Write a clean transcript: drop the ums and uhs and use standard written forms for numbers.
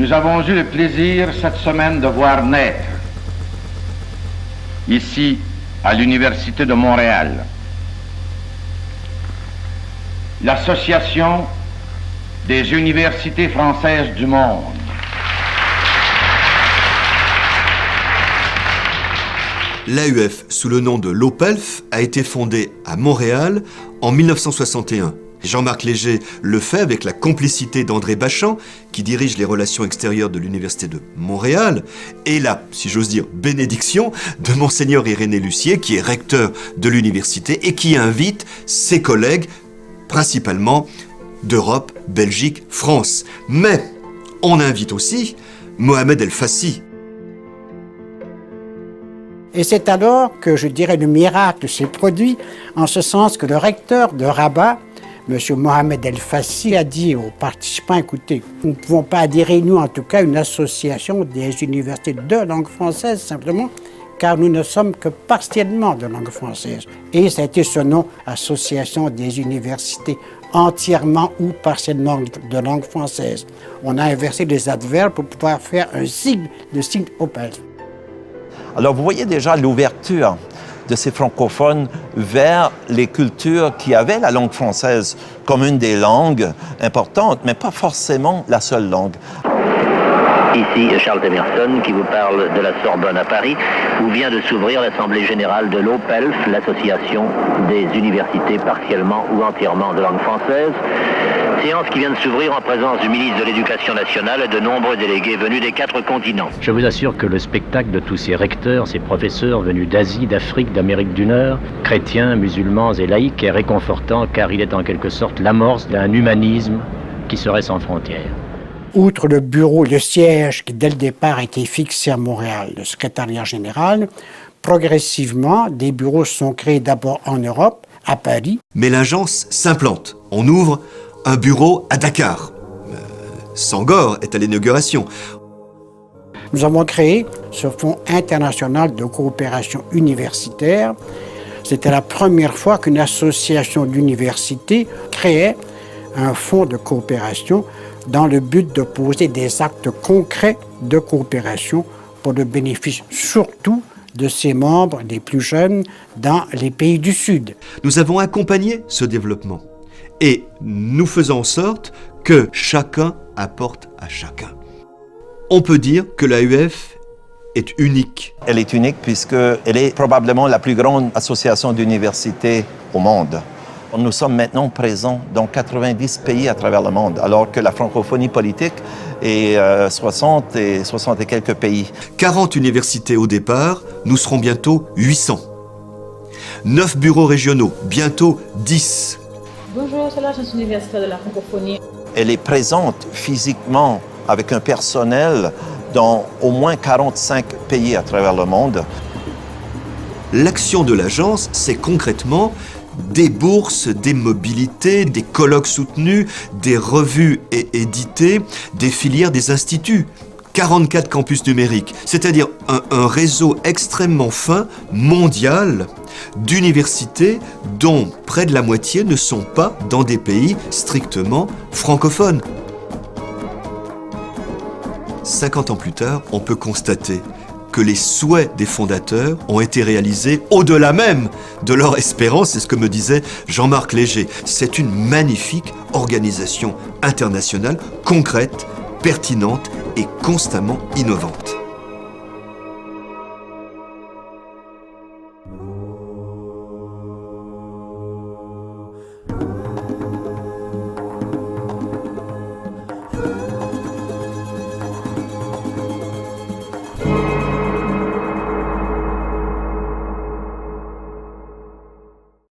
Nous avons eu le plaisir cette semaine de voir naître, ici à l'Université de Montréal, l'Association des universités françaises du monde. L'AUF, sous le nom de l'OPELF, a été fondée à Montréal en 1961. Jean-Marc Léger le fait avec la complicité d'André Bachand, qui dirige les relations extérieures de l'Université de Montréal, et la, si j'ose dire, bénédiction de Monseigneur Irénée Lucier, qui est recteur de l'université et qui invite ses collègues, principalement d'Europe, Belgique, France. Mais on invite aussi Mohamed El Fassi. Et c'est alors que, je dirais, le miracle s'est produit, en ce sens que le recteur de Rabat, M. Mohamed El Fassi, a dit aux participants, écoutez, nous ne pouvons pas adhérer, nous en tout cas, à une association des universités de langue française, simplement, car nous ne sommes que partiellement de langue française. Et ça a été ce nom, Association des universités entièrement ou partiellement de langue française. On a inversé les adverbes pour pouvoir faire un signe, le signe OPELF. Alors, vous voyez déjà l'ouverture de ces francophones vers les cultures qui avaient la langue française comme une des langues importantes, mais pas forcément la seule langue. Ici Charles Emerson qui vous parle de la Sorbonne à Paris, où vient de s'ouvrir l'Assemblée générale de l'OPELF, l'association des universités partiellement ou entièrement de langue française. Séance qui vient de s'ouvrir en présence du ministre de l'Éducation nationale et de nombreux délégués venus des 4 continents. Je vous assure que le spectacle de tous ces recteurs, ces professeurs venus d'Asie, d'Afrique, d'Amérique du Nord, chrétiens, musulmans et laïcs, est réconfortant car il est en quelque sorte l'amorce d'un humanisme qui serait sans frontières. Outre le bureau, le siège qui dès le départ a été fixé à Montréal, le secrétariat général, progressivement, des bureaux sont créés d'abord en Europe, à Paris. Mais l'agence s'implante. On ouvre un bureau à Dakar. Sangor est à l'inauguration. Nous avons créé ce Fonds international de coopération universitaire. C'était la première fois qu'une association d'universités créait un fonds de coopération dans le but de poser des actes concrets de coopération pour le bénéfice surtout de ses membres les plus jeunes dans les pays du Sud. Nous avons accompagné ce développement et nous faisons en sorte que chacun apporte à chacun. On peut dire que l'AUF est unique. Elle est unique puisqu'elle est probablement la plus grande association d'universités au monde. Nous sommes maintenant présents dans 90 pays à travers le monde, alors que la francophonie politique est 60 et quelques pays. 40 universités au départ, nous serons bientôt 800. 9 bureaux régionaux, bientôt 10. Bonjour, c'est l'Agence universitaire de la francophonie. Elle est présente physiquement avec un personnel dans au moins 45 pays à travers le monde. L'action de l'agence, c'est concrètement des bourses, des mobilités, des colloques soutenus, des revues et éditées, des filières, des instituts. 44 campus numériques, c'est-à-dire un réseau extrêmement fin, mondial, d'universités dont près de la moitié ne sont pas dans des pays strictement francophones. 50 ans plus tard, on peut constater que les souhaits des fondateurs ont été réalisés au-delà même de leur espérance, c'est ce que me disait Jean-Marc Léger. C'est une magnifique organisation internationale, concrète, pertinente et constamment innovante.